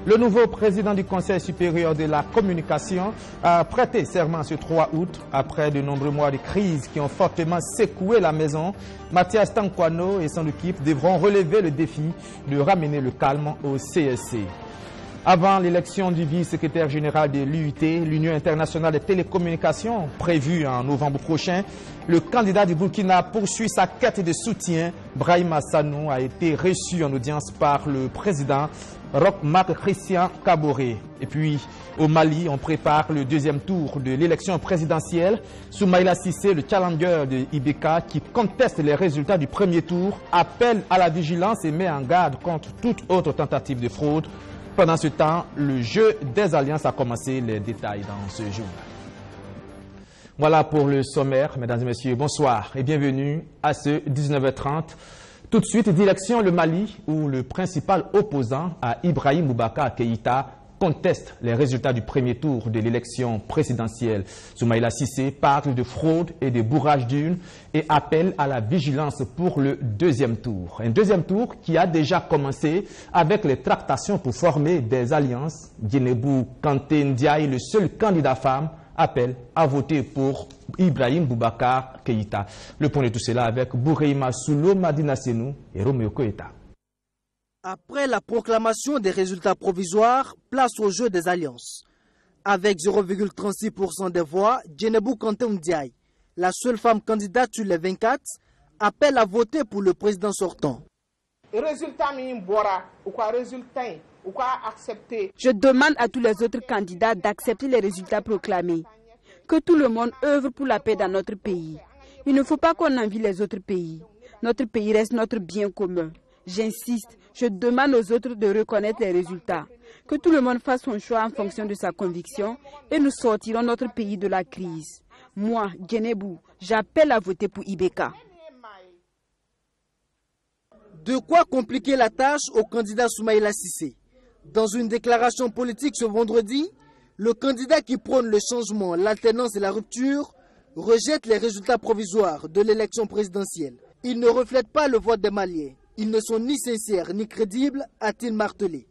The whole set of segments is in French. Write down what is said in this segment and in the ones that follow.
Le nouveau président du Conseil supérieur de la communication a prêté serment ce 3 août après de nombreux mois de crise qui ont fortement secoué la maison. Mathias Tankwano et son équipe devront relever le défi de ramener le calme au CSC. Avant l'élection du vice-secrétaire général de l'UIT, l'Union internationale des télécommunications, prévue en novembre prochain, le candidat du Burkina poursuit sa quête de soutien. Brahima Sanou a été reçu en audience par le président Roch-Marc Christian Kaboré. Et puis, au Mali, on prépare le deuxième tour de l'élection présidentielle. Soumaïla Cissé, le challenger de Ibeka, qui conteste les résultats du premier tour, appelle à la vigilance et met en garde contre toute autre tentative de fraude. Pendant ce temps, le jeu des alliances a commencé. Les détails dans ce journal. Voilà pour le sommaire. Mesdames et messieurs, bonsoir et bienvenue à ce 19h30. Tout de suite, direction le Mali, où le principal opposant à Ibrahim Boubacar Keïta conteste les résultats du premier tour de l'élection présidentielle. Soumaïla Cissé parle de fraude et de bourrage d'urnes et appelle à la vigilance pour le deuxième tour. Un deuxième tour qui a déjà commencé avec les tractations pour former des alliances. Djenebou Kanté Ndiaye, le seul candidat femme, appelle à voter pour Ibrahim Boubacar Keïta. Le point de tout cela avec Boureima Soulo Madina Senou et Roméo Koïta. Après la proclamation des résultats provisoires, place au jeu des alliances. Avec 0,36% des voix, Djenebou Kanté Ndiaye, la seule femme candidate sur les 24, appelle à voter pour le président sortant. Je demande à tous les autres candidats d'accepter les résultats proclamés. Que tout le monde œuvre pour la paix dans notre pays. Il ne faut pas qu'on envie les autres pays. Notre pays reste notre bien commun. J'insiste, je demande aux autres de reconnaître les résultats. Que tout le monde fasse son choix en fonction de sa conviction et nous sortirons notre pays de la crise. Moi, Djenebou, j'appelle à voter pour Ibeka. De quoi compliquer la tâche au candidat Soumaïla Cissé. Dans une déclaration politique ce vendredi, le candidat qui prône le changement, l'alternance et la rupture rejette les résultats provisoires de l'élection présidentielle. Il ne reflète pas le vote des Maliens. Ils ne sont ni sincères ni crédibles, a-t-il martelé.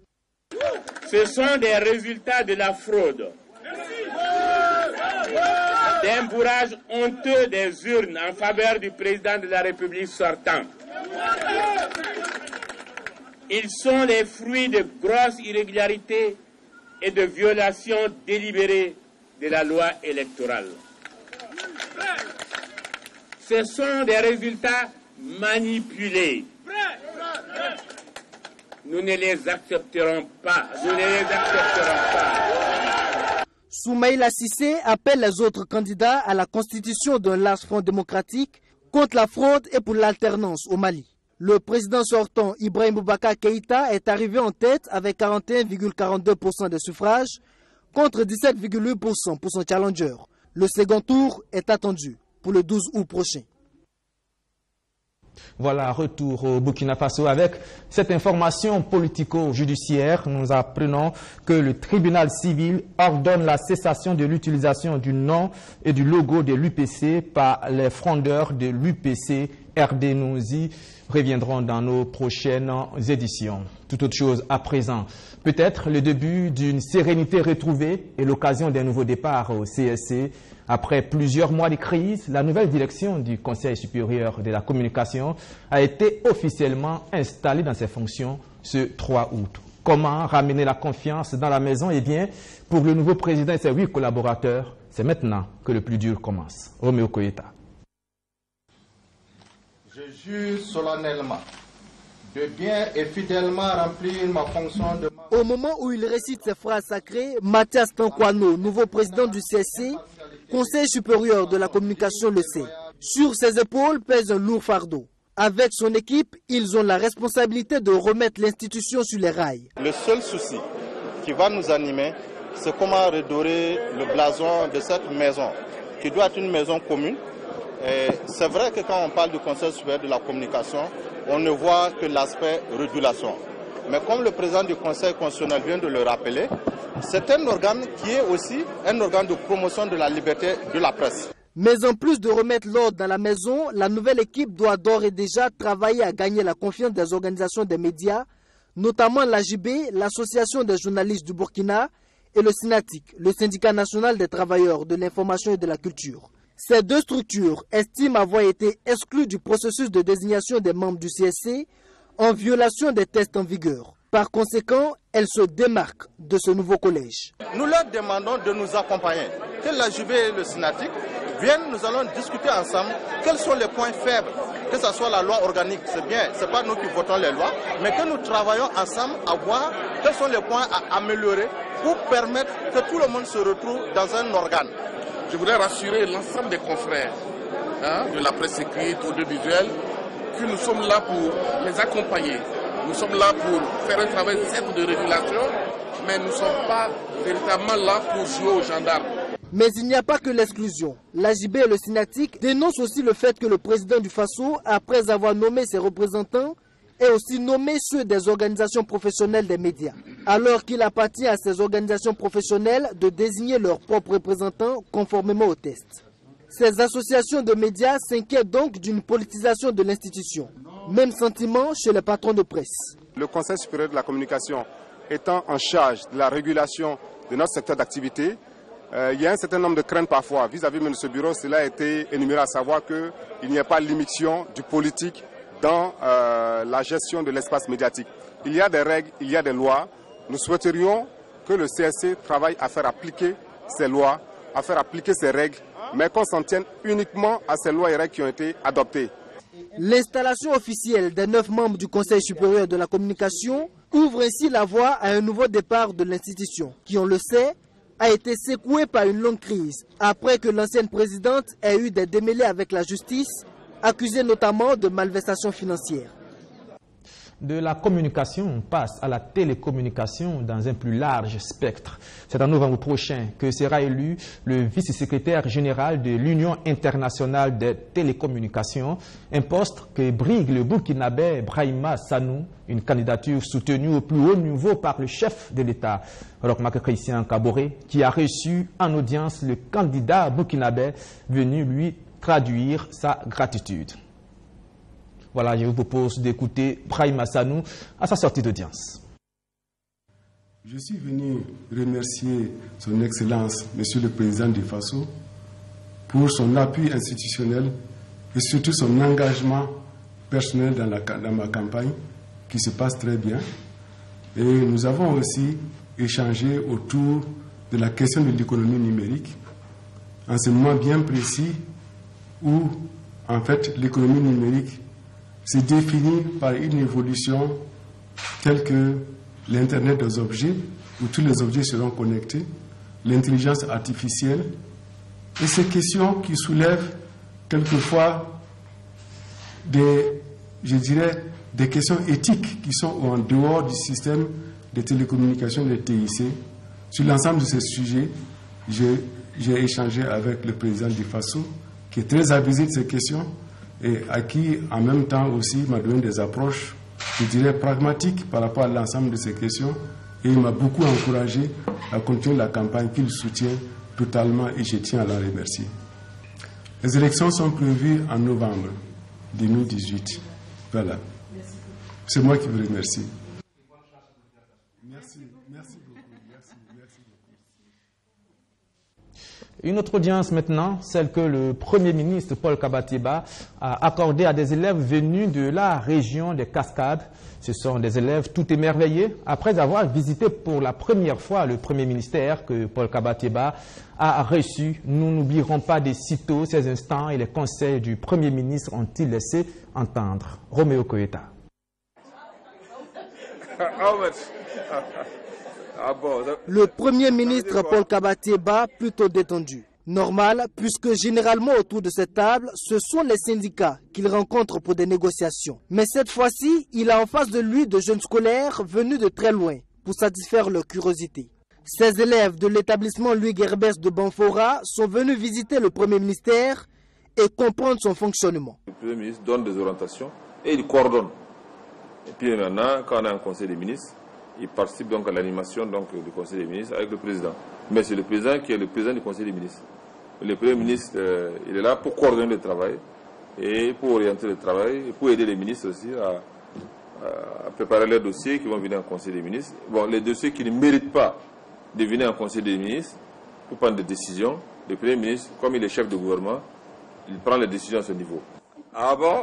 Ce sont des résultats de la fraude, d'un bourrage honteux des urnes en faveur du président de la République sortant. Ils sont les fruits de grosses irrégularités et de violations délibérées de la loi électorale. Ce sont des résultats manipulés. Nous ne les accepterons pas. Nous ne les accepterons pas. Soumaïla Cissé appelle les autres candidats à la constitution d'un large front démocratique contre la fraude et pour l'alternance au Mali. Le président sortant Ibrahim Boubacar Keïta est arrivé en tête avec 41,42% des suffrages contre 17,8% pour son challenger. Le second tour est attendu pour le 12 août prochain. Voilà, retour au Burkina Faso avec cette information politico-judiciaire. Nous apprenons que le tribunal civil ordonne la cessation de l'utilisation du nom et du logo de l'UPC par les frondeurs de l'UPC RD. Nous y reviendrons dans nos prochaines éditions. Toute autre chose à présent. Peut-être le début d'une sérénité retrouvée et l'occasion d'un nouveau départ au CSC. Après plusieurs mois de crise, la nouvelle direction du Conseil supérieur de la communication a été officiellement installée dans ses fonctions ce 3 août. Comment ramener la confiance dans la maison? Eh bien, pour le nouveau président et ses 8 collaborateurs, c'est maintenant que le plus dur commence. Roméo Koïta. Je jure solennellement de bien et fidèlement remplir ma fonction de... Au moment où il récite ses phrases sacrées, Mathias Tankwano, nouveau président du CSC, Conseil supérieur de la communication, le sait. Sur ses épaules pèse un lourd fardeau. Avec son équipe, ils ont la responsabilité de remettre l'institution sur les rails. Le seul souci qui va nous animer, c'est comment redorer le blason de cette maison, qui doit être une maison commune. C'est vrai que quand on parle du Conseil supérieur de la communication, on ne voit que l'aspect régulation. Mais comme le président du Conseil constitutionnel vient de le rappeler, c'est un organe qui est aussi un organe de promotion de la liberté de la presse. Mais en plus de remettre l'ordre dans la maison, la nouvelle équipe doit d'ores et déjà travailler à gagner la confiance des organisations des médias, notamment l'AJB, l'Association des journalistes du Burkina, et le SYNATIC, le syndicat national des travailleurs de l'information et de la culture. Ces deux structures estiment avoir été exclues du processus de désignation des membres du CSC en violation des tests en vigueur. Par conséquent, elles se démarquent de ce nouveau collège. Nous leur demandons de nous accompagner. Que l'AJB et le SYNATIC viennent, nous allons discuter ensemble quels sont les points faibles. Que ce soit la loi organique, c'est bien, ce n'est pas nous qui votons les lois, mais que nous travaillons ensemble à voir quels sont les points à améliorer pour permettre que tout le monde se retrouve dans un organe. Je voudrais rassurer l'ensemble des confrères de la presse écrite, audiovisuelle, que nous sommes là pour les accompagner. Nous sommes là pour faire un travail simple de régulation, mais nous ne sommes pas véritablement là pour jouer aux gendarmes. Mais il n'y a pas que l'exclusion. L'AJB et le SYNATIC dénoncent aussi le fait que le président du Faso, après avoir nommé ses représentants, ait aussi nommé ceux des organisations professionnelles des médias, alors qu'il appartient à ces organisations professionnelles de désigner leurs propres représentants conformément aux tests. Ces associations de médias s'inquiètent donc d'une politisation de l'institution. Même sentiment chez les patrons de presse. Le Conseil supérieur de la communication étant en charge de la régulation de notre secteur d'activité, il y a un certain nombre de craintes parfois vis-à-vis de ce bureau. Cela a été énuméré, à savoir qu'il n'y a pas l'immixtion du politique dans la gestion de l'espace médiatique. Il y a des règles, il y a des lois. Nous souhaiterions que le CSC travaille à faire appliquer ces lois, à faire appliquer ces règles, mais qu'on s'en tienne uniquement à ces lois et règles qui ont été adoptées. L'installation officielle des 9 membres du Conseil supérieur de la communication ouvre ainsi la voie à un nouveau départ de l'institution, qui, on le sait, a été secouée par une longue crise, après que l'ancienne présidente ait eu des démêlés avec la justice, accusée notamment de malversation financière. De la communication, on passe à la télécommunication dans un plus large spectre. C'est en novembre prochain que sera élu le vice-secrétaire général de l'Union internationale des télécommunications, un poste que brigue le Burkinabé Brahima Sanou, une candidature soutenue au plus haut niveau par le chef de l'État, Roch-Marc Christian Kaboré, qui a reçu en audience le candidat burkinabé venu lui traduire sa gratitude. Voilà, je vous propose d'écouter Brahima Sanou à sa sortie d'audience. Je suis venu remercier son Excellence, Monsieur le Président du Faso, pour son appui institutionnel et surtout son engagement personnel dans ma campagne, qui se passe très bien. Et nous avons aussi échangé autour de la question de l'économie numérique, en ce moment bien précis où, en fait, l'économie numérique se définit par une évolution telle que l'Internet des objets, où tous les objets seront connectés, l'intelligence artificielle, et ces questions qui soulèvent quelquefois des questions éthiques qui sont en dehors du système de télécommunications des TIC. Sur l'ensemble de ces sujets, j'ai échangé avec le président du Faso, qui est très avisé de ces questions, et à qui, en même temps aussi, m'a donné des approches, je dirais, pragmatiques par rapport à l'ensemble de ces questions. Et il m'a beaucoup encouragé à continuer la campagne qu'il soutient totalement et je tiens à l'en remercier. Les élections sont prévues en novembre 2018. Voilà. C'est moi qui vous remercie. Merci beaucoup. Merci beaucoup. Une autre audience maintenant, celle que le Premier ministre Paul Kabateba a accordée à des élèves venus de la région des Cascades. Ce sont des élèves tout émerveillés après avoir visité pour la première fois le Premier ministère que Paul Kabateba a reçu. Nous n'oublierons pas de sitôt ces instants et les conseils du Premier ministre ont-ils laissé entendre. Roméo Koeta. Le Premier ministre Paul Kabateba, plutôt détendu. Normal, puisque généralement autour de cette table, ce sont les syndicats qu'il rencontre pour des négociations. Mais cette fois-ci, il a en face de lui de jeunes scolaires venus de très loin pour satisfaire leur curiosité. Ces élèves de l'établissement Louis Gerbès de Banfora sont venus visiter le Premier ministère et comprendre son fonctionnement. Le Premier ministre donne des orientations et il coordonne. Et puis maintenant, quand on a un conseil des ministres, il participe donc à l'animation du Conseil des ministres avec le président. Mais c'est le président qui est le président du Conseil des ministres. Le Premier ministre, il est là pour coordonner le travail et pour orienter le travail et pour aider les ministres aussi préparer leurs dossiers qui vont venir en Conseil des ministres. Bon, les dossiers qui ne méritent pas de venir en Conseil des ministres pour prendre des décisions, le Premier ministre, comme il est chef de gouvernement, il prend les décisions à ce niveau. Ah bon?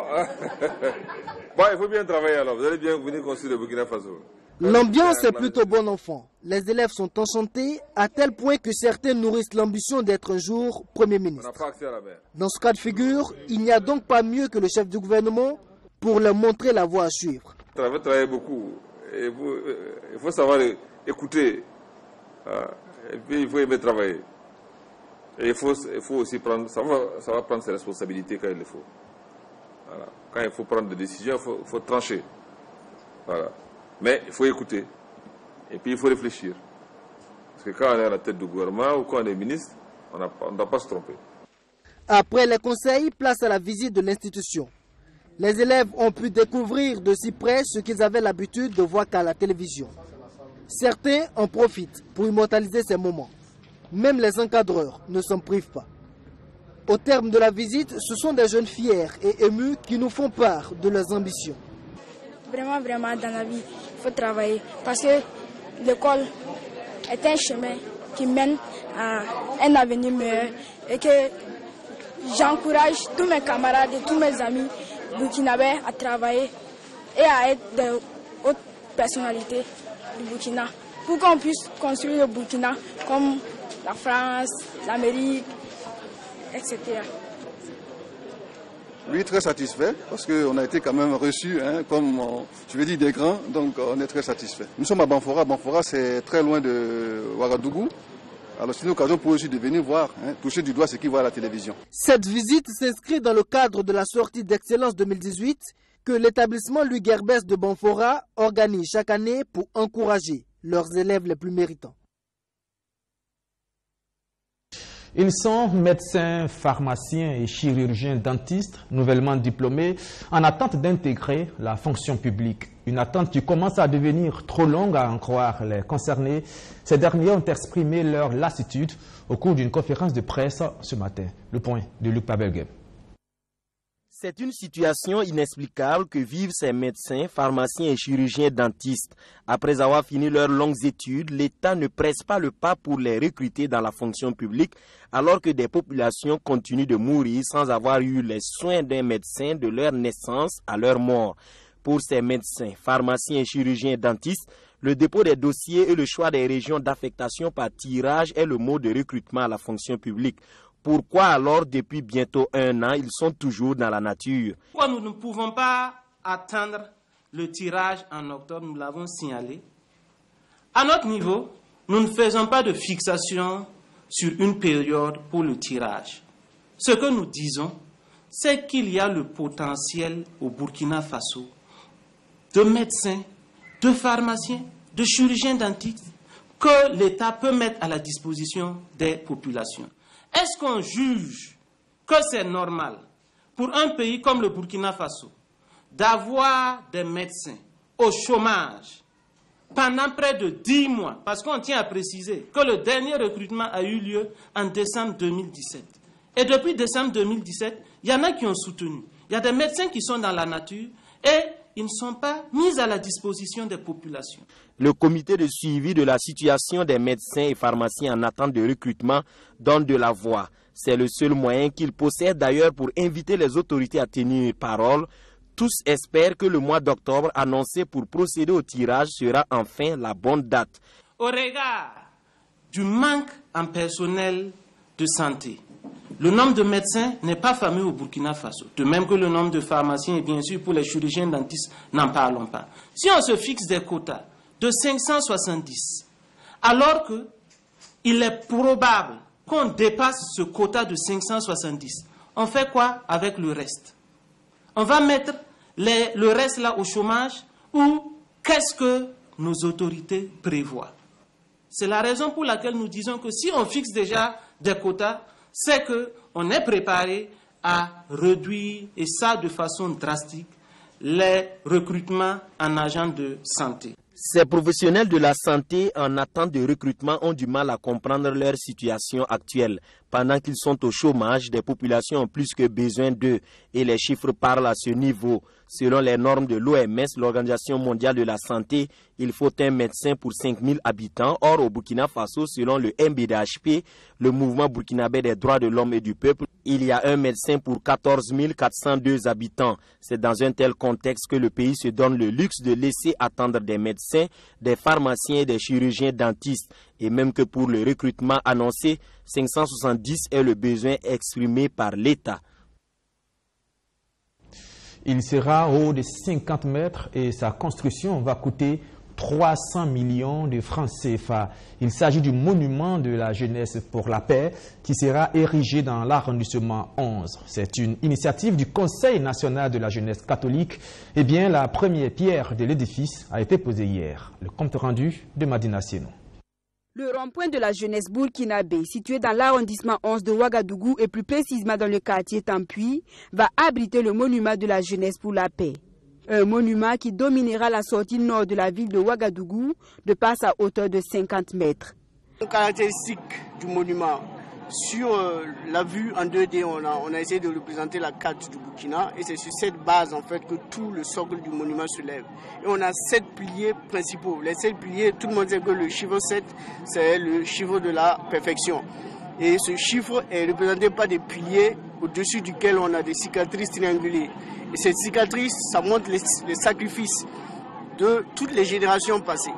Bon, il faut bien travailler alors. Vous allez bien venir construire le Burkina Faso. L'ambiance est plutôt bon enfant. Les élèves sont enchantés à tel point que certains nourrissent l'ambition d'être un jour Premier ministre. Dans ce cas de figure, il n'y a donc pas mieux que le chef du gouvernement pour leur montrer la voie à suivre. Travailler beaucoup. Il faut savoir écouter. Et puis il faut aimer travailler. Et il faut aussi prendre, ça va prendre ses responsabilités quand il le faut. Voilà. Quand il faut prendre des décisions, il faut trancher. Voilà. Mais il faut écouter. Et puis il faut réfléchir. Parce que quand on est à la tête du gouvernement ou quand on est ministre, on ne doit pas se tromper. Après les conseils, place à la visite de l'institution. Les élèves ont pu découvrir de si près ce qu'ils avaient l'habitude de voir qu'à la télévision. Certains en profitent pour immortaliser ces moments. Même les encadreurs ne s'en privent pas. Au terme de la visite, ce sont des jeunes fiers et émus qui nous font part de leurs ambitions. Vraiment, dans la vie, il faut travailler. Parce que l'école est un chemin qui mène à un avenir meilleur. Et que j'encourage tous mes camarades et tous mes amis burkinabés à travailler et à être de hautes personnalités du Burkina. Pour qu'on puisse construire le Burkina comme la France, l'Amérique, etc. Oui, très satisfait, parce qu'on a été quand même reçus, comme tu veux dire, des grands, donc on est très satisfait. Nous sommes à Banfora. Banfora, c'est très loin de Ouagadougou. Alors c'est une occasion pour eux aussi de venir voir, toucher du doigt ce qu'ils voient à la télévision. Cette visite s'inscrit dans le cadre de la sortie d'excellence 2018 que l'établissement Louis Gerbès de Banfora organise chaque année pour encourager leurs élèves les plus méritants. Ils sont médecins, pharmaciens et chirurgiens dentistes nouvellement diplômés en attente d'intégrer la fonction publique. Une attente qui commence à devenir trop longue à en croire les concernés. Ces derniers ont exprimé leur lassitude au cours d'une conférence de presse ce matin. Le point de Luc Pabelguem. C'est une situation inexplicable que vivent ces médecins, pharmaciens et chirurgiens dentistes. Après avoir fini leurs longues études, l'État ne presse pas le pas pour les recruter dans la fonction publique, alors que des populations continuent de mourir sans avoir eu les soins d'un médecin de leur naissance à leur mort. Pour ces médecins, pharmaciens et chirurgiens dentistes, le dépôt des dossiers et le choix des régions d'affectation par tirage est le mot de recrutement à la fonction publique. Pourquoi alors, depuis bientôt 1 an, ils sont toujours dans la nature? Pourquoi nous ne pouvons pas attendre le tirage en octobre? Nous l'avons signalé. À notre niveau, nous ne faisons pas de fixation sur une période pour le tirage. Ce que nous disons, c'est qu'il y a le potentiel au Burkina Faso de médecins, de pharmaciens, de chirurgiens dentistes que l'État peut mettre à la disposition des populations. Est-ce qu'on juge que c'est normal pour un pays comme le Burkina Faso d'avoir des médecins au chômage pendant près de 10 mois? Parce qu'on tient à préciser que le dernier recrutement a eu lieu en décembre 2017. Et depuis décembre 2017, il y en a qui ont soutenu. Il y a des médecins qui sont dans la nature et ils ne sont pas mis à la disposition des populations. Le comité de suivi de la situation des médecins et pharmaciens en attente de recrutement donne de la voix. C'est le seul moyen qu'il possède d'ailleurs pour inviter les autorités à tenir parole. Tous espèrent que le mois d'octobre annoncé pour procéder au tirage sera enfin la bonne date. Au regard du manque en personnel de santé, le nombre de médecins n'est pas fameux au Burkina Faso, de même que le nombre de pharmaciens et bien sûr pour les chirurgiens dentistes, n'en parlons pas. Si on se fixe des quotas de 570, alors qu'il est probable qu'on dépasse ce quota de 570, on fait quoi avec le reste? On va mettre le reste là au chômage ou qu'est-ce que nos autorités prévoient? C'est la raison pour laquelle nous disons que si on fixe déjà des quotas, c'est qu'on est préparé à réduire, et ça de façon drastique, les recrutements en agents de santé. Ces professionnels de la santé en attente de recrutement ont du mal à comprendre leur situation actuelle. Pendant qu'ils sont au chômage, des populations ont plus que besoin d'eux et les chiffres parlent à ce niveau. Selon les normes de l'OMS, l'Organisation mondiale de la santé, il faut un médecin pour 5000 habitants. Or, au Burkina Faso, selon le MBDHP, le mouvement burkinabé des droits de l'homme et du peuple, il y a un médecin pour 14 402 habitants. C'est dans un tel contexte que le pays se donne le luxe de laisser attendre des médecins, des pharmaciens et des chirurgiens dentistes. Et même que pour le recrutement annoncé, 570 est le besoin exprimé par l'État. Il sera haut de 50 mètres et sa construction va coûter 300 millions de francs CFA. Il s'agit du monument de la jeunesse pour la paix qui sera érigé dans l'arrondissement 11. C'est une initiative du Conseil national de la jeunesse catholique. Eh bien, la première pierre de l'édifice a été posée hier. Le compte rendu de Madina Sienou. Le rond-point de la jeunesse burkinabé, situé dans l'arrondissement 11 de Ouagadougou et plus précisément dans le quartier Tampuy, va abriter le monument de la jeunesse pour la paix. Un monument qui dominera la sortie nord de la ville de Ouagadougou de par sa hauteur de 50 mètres. Une caractéristique du monument, sur la vue en 2D, on a essayé de représenter la carte du Burkina et c'est sur cette base en fait que tout le socle du monument se lève. Et on a 7 piliers principaux. Les 7 piliers, tout le monde sait que le chiffre 7, c'est le chiffre de la perfection. Et ce chiffre est représenté par des piliers au-dessus duquel on a des cicatrices triangulaires. Et ces cicatrices, ça montre les sacrifices de toutes les générations passées.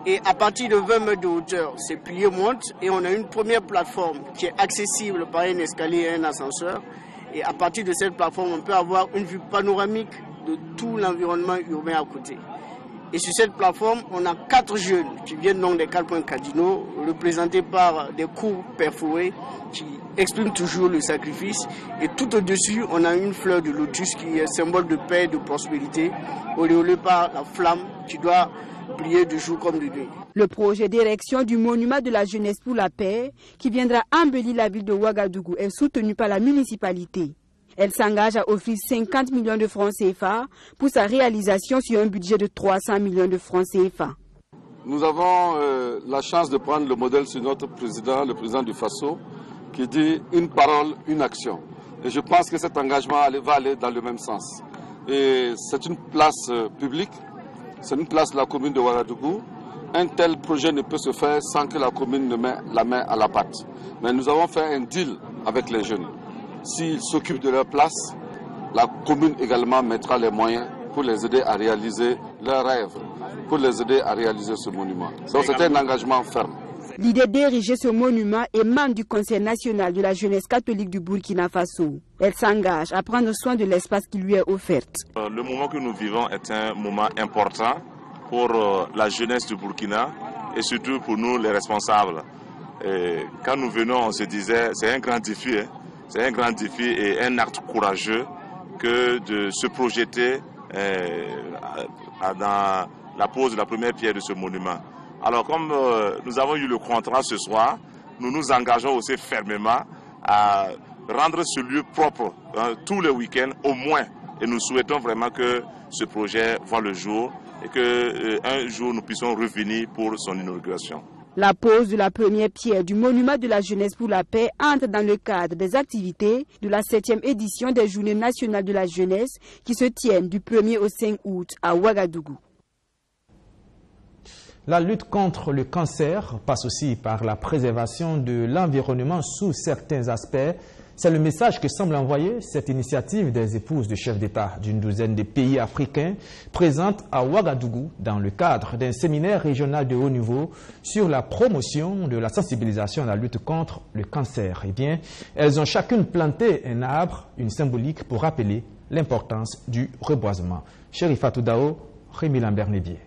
Et à partir de 20 mètres de hauteur, ces piliers montent et on a une première plateforme qui est accessible par un escalier et un ascenseur. Et à partir de cette plateforme, on peut avoir une vue panoramique de tout l'environnement urbain à côté. Et sur cette plateforme, on a 4 jeunes qui viennent donc des 4 points cardinaux, représentés par des coups perforés qui expriment toujours le sacrifice. Et tout au-dessus, on a une fleur de lotus qui est symbole de paix et de prospérité, auréolée par la flamme qui doit briller de jour comme de nuit. Le projet d'érection du monument de la jeunesse pour la paix, qui viendra embellir la ville de Ouagadougou, est soutenu par la municipalité. Elle s'engage à offrir 50 millions de francs CFA pour sa réalisation sur un budget de 300 millions de francs CFA. Nous avons la chance de prendre le modèle sur notre président, le président du Faso, qui dit une parole, une action. Et je pense que cet engagement va aller dans le même sens. Et c'est une place publique, c'est une place de la commune de Ouagadougou. Un tel projet ne peut se faire sans que la commune ne mette la main à la pâte. Mais nous avons fait un deal avec les jeunes. S'ils s'occupent de leur place, la commune également mettra les moyens pour les aider à réaliser leurs rêves, pour les aider à réaliser ce monument. Donc c'est un engagement ferme. L'idée d'ériger ce monument émane du Conseil national de la jeunesse catholique du Burkina Faso. Elle s'engage à prendre soin de l'espace qui lui est offert. Le moment que nous vivons est un moment important pour la jeunesse du Burkina et surtout pour nous les responsables. Et quand nous venons, on se disait c'est un grand défi. C'est un grand défi et un acte courageux que de se projeter dans la pose de la première pierre de ce monument. Alors comme nous avons eu le contrat ce soir, nous nous engageons aussi fermement à rendre ce lieu propre tous les week-ends au moins. Et nous souhaitons vraiment que ce projet voit le jour et qu'un jour nous puissions revenir pour son inauguration. La pose de la première pierre du monument de la jeunesse pour la paix entre dans le cadre des activités de la 7e édition des Journées nationales de la jeunesse qui se tiennent du 1er au 5 août à Ouagadougou. La lutte contre le cancer passe aussi par la préservation de l'environnement sous certains aspects. C'est le message que semble envoyer cette initiative des épouses de chefs d'État d'une douzaine de pays africains présentes à Ouagadougou dans le cadre d'un séminaire régional de haut niveau sur la promotion de la sensibilisation à la lutte contre le cancer. Eh bien, elles ont chacune planté un arbre, une symbolique pour rappeler l'importance du reboisement. Chérifatou Dao, Rémi Lambert-Névier.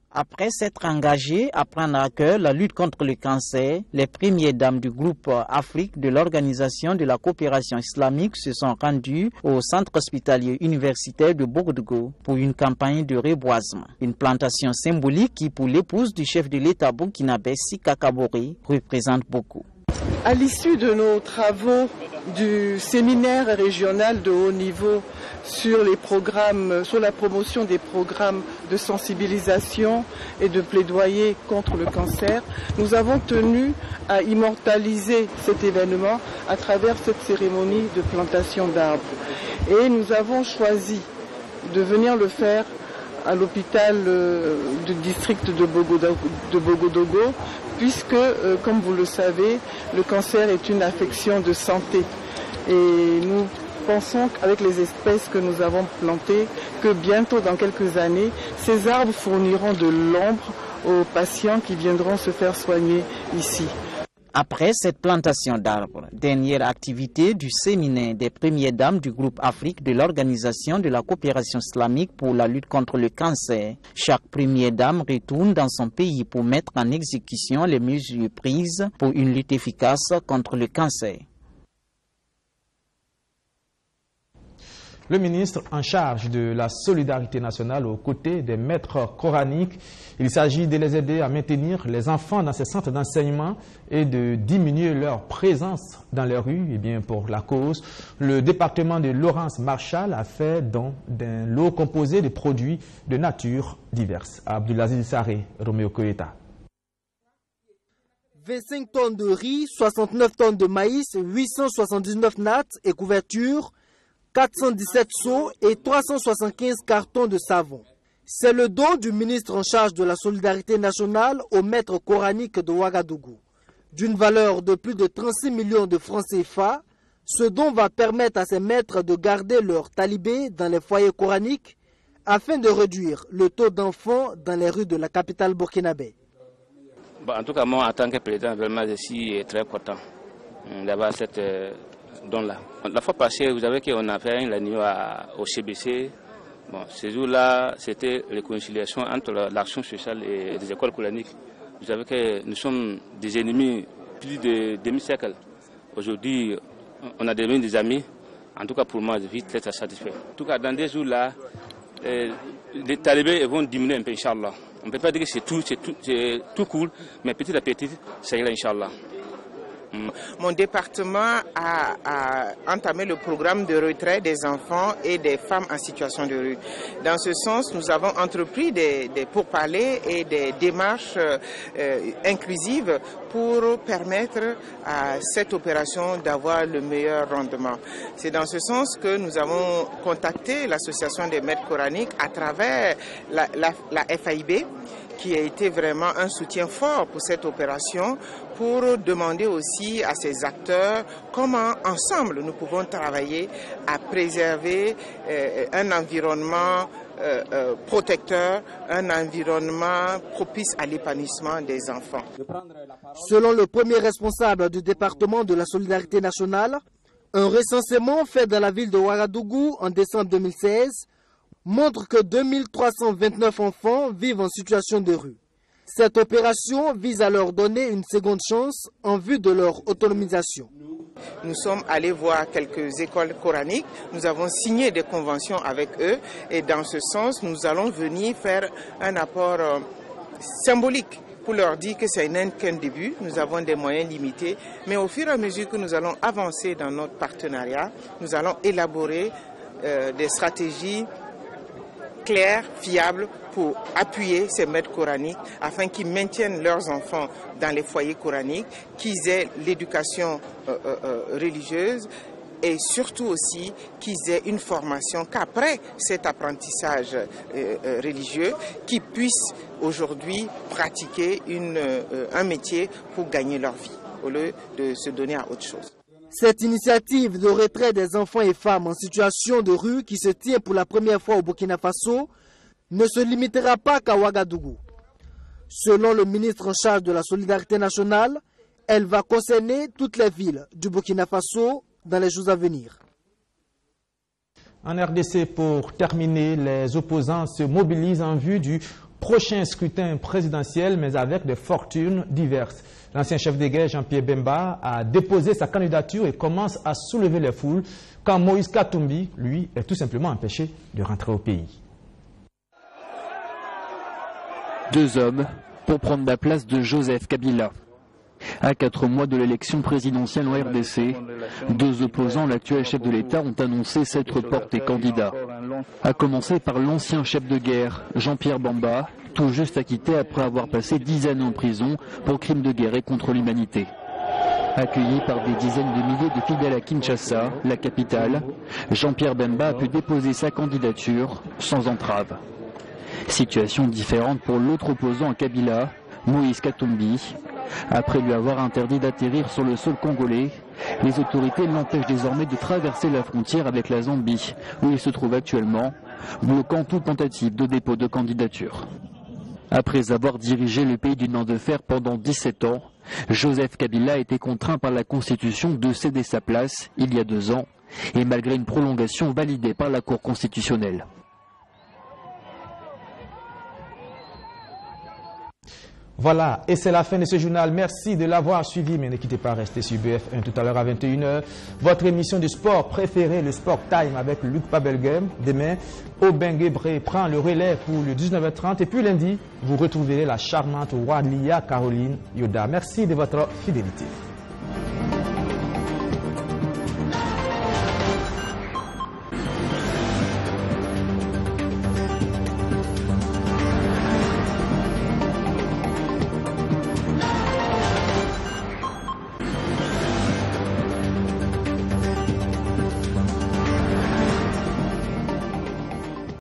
Après s'être engagées à prendre à cœur la lutte contre le cancer, les premières dames du groupe Afrique de l'Organisation de la coopération islamique se sont rendues au centre hospitalier universitaire de Ouagadougou pour une campagne de reboisement. Une plantation symbolique qui, pour l'épouse du chef de l'État burkinabé Sika Kaboré, représente beaucoup. À l'issue de nos travaux du séminaire régional de haut niveau sur les programmes, sur la promotion des programmes de sensibilisation et de plaidoyer contre le cancer. Nous avons tenu à immortaliser cet événement à travers cette cérémonie de plantation d'arbres. Et nous avons choisi de venir le faire à l'hôpital du district de Bogodogo, puisque, comme vous le savez, le cancer est une affection de santé. Et nous pensons qu'avec les espèces que nous avons plantées, que bientôt, dans quelques années, ces arbres fourniront de l'ombre aux patients qui viendront se faire soigner ici. Après cette plantation d'arbres, dernière activité du séminaire des premières dames du groupe Afrique de l'Organisation de la coopération islamique pour la lutte contre le cancer. Chaque première dame retourne dans son pays pour mettre en exécution les mesures prises pour une lutte efficace contre le cancer. Le ministre en charge de la solidarité nationale aux côtés des maîtres coraniques. Il s'agit de les aider à maintenir les enfants dans ces centres d'enseignement et de diminuer leur présence dans les rues. Et bien pour la cause, le département de Laurence Marshall a fait don d'un lot composé de produits de nature diverses. Abdulaziz Saré, Roméo Koeta. 25 tonnes de riz, 69 tonnes de maïs, 879 nattes et couvertures, 417 seaux et 375 cartons de savon. C'est le don du ministre en charge de la solidarité nationale au maître coranique de Ouagadougou. D'une valeur de plus de 36 millions de francs CFA, ce don va permettre à ces maîtres de garder leurs talibés dans les foyers coraniques afin de réduire le taux d'enfants dans les rues de la capitale burkinabé. En tout cas, moi, en tant que président, vraiment, je suis très content d'avoir cette don-là. La fois passée, vous savez qu'on a fait une réunion au CBC. Bon, ce jour-là, c'était la réconciliation entre l'action sociale et les écoles coraniques. Vous savez que nous sommes des ennemis plus de demi-siècle. Aujourd'hui, on a devenu des amis. En tout cas, pour moi, je suis très satisfait. En tout cas, dans des jours-là, les talibés vont diminuer un peu, Inch'Allah. On ne peut pas dire que c'est tout cool, mais petit à petit, ça ira, Inch'Allah. Mon département a entamé le programme de retrait des enfants et des femmes en situation de rue. Dans ce sens, nous avons entrepris des pourparlers et des démarches inclusives pour permettre à cette opération d'avoir le meilleur rendement. C'est dans ce sens que nous avons contacté l'association des maîtres coraniques à travers la FAIB, qui a été vraiment un soutien fort pour cette opération, pour demander aussi à ces acteurs comment ensemble nous pouvons travailler à préserver un environnement protecteur, un environnement propice à l'épanouissement des enfants. Selon le premier responsable du département de la solidarité nationale, un recensement fait dans la ville de Ouagadougou en décembre 2016 montre que 2329 enfants vivent en situation de rue. Cette opération vise à leur donner une seconde chance en vue de leur autonomisation. Nous sommes allés voir quelques écoles coraniques, nous avons signé des conventions avec eux et dans ce sens, nous allons venir faire un apport symbolique pour leur dire que ce n'est qu'un début, nous avons des moyens limités, mais au fur et à mesure que nous allons avancer dans notre partenariat, nous allons élaborer des stratégies claires, fiables pour appuyer ces maîtres coraniques afin qu'ils maintiennent leurs enfants dans les foyers coraniques, qu'ils aient l'éducation religieuse et surtout aussi qu'ils aient une formation qu'après cet apprentissage religieux, qu'ils puissent aujourd'hui pratiquer un métier pour gagner leur vie au lieu de se donner à autre chose. Cette initiative de retrait des enfants et femmes en situation de rue qui se tient pour la première fois au Burkina Faso ne se limitera pas qu'à Ouagadougou. Selon le ministre en charge de la solidarité nationale, elle va concerner toutes les villes du Burkina Faso dans les jours à venir. En RDC, pour terminer, les opposants se mobilisent en vue du prochain scrutin présidentiel, mais avec des fortunes diverses. L'ancien chef de guerre Jean-Pierre Bemba a déposé sa candidature et commence à soulever les foules, quand Moïse Katumbi, lui, est tout simplement empêché de rentrer au pays. Deux hommes pour prendre la place de Joseph Kabila. À 4 mois de l'élection présidentielle en RDC, 2 opposants, l'actuel chef de l'État, ont annoncé s'être portés candidats. À commencer par l'ancien chef de guerre, Jean-Pierre Bemba, tout juste acquitté après avoir passé 10 années en prison pour crimes de guerre et contre l'humanité. Accueilli par des dizaines de milliers de fidèles à Kinshasa, la capitale, Jean-Pierre Bemba a pu déposer sa candidature sans entrave. Situation différente pour l'autre opposant à Kabila, Moïse Katumbi. Après lui avoir interdit d'atterrir sur le sol congolais, les autorités l'empêchent désormais de traverser la frontière avec la Zambie, où il se trouve actuellement, bloquant toute tentative de dépôt de candidature. Après avoir dirigé le pays du Nord de fer pendant 17 ans, Joseph Kabila a été contraint par la Constitution de céder sa place il y a 2 ans, et malgré une prolongation validée par la Cour constitutionnelle. Voilà, et c'est la fin de ce journal. Merci de l'avoir suivi, mais ne quittez pas, restez sur BF1 tout à l'heure à 21h. Votre émission de sport préférée, le Sport Time avec Luc Pabelgem. Demain, Aubin Guébré prend le relais pour le 19h30. Et puis lundi, vous retrouverez la charmante Wadlia Caroline Yoda. Merci de votre fidélité.